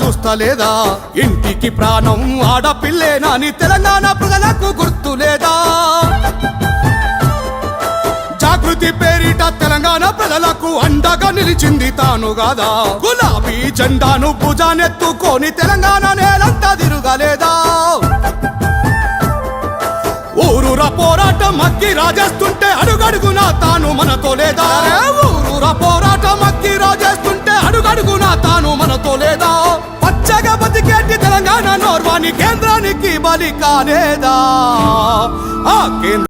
చూస్తలేదా? ఇంటికి ప్రాణం ఆడపిల్లేనాని తెలంగాణ ప్రజలకు గుర్తులేదా? జాగృతి పేరిట తెలంగాణ ప్రజలకు అండగా నిలిచింది తాను గాదా? గులాబీ జెండాను భుజానెత్తుకొని తెలంగాణ నేలంతా తిరుగలేదా? ఊరూరా పోరాటం అక్కి రాజేస్తుంటే అడుగడుగునా తాను మనతో లేదా? ఊరూరా పోరాటం అక్కి రాజేస్తుంటే అడుగడుగునా తాను మనతో లేదా? పచ్చగా బతికేటి తెలంగాణ నోర్వాని కేంద్రానికి బలి కాలేదా? ఆ కేంద్ర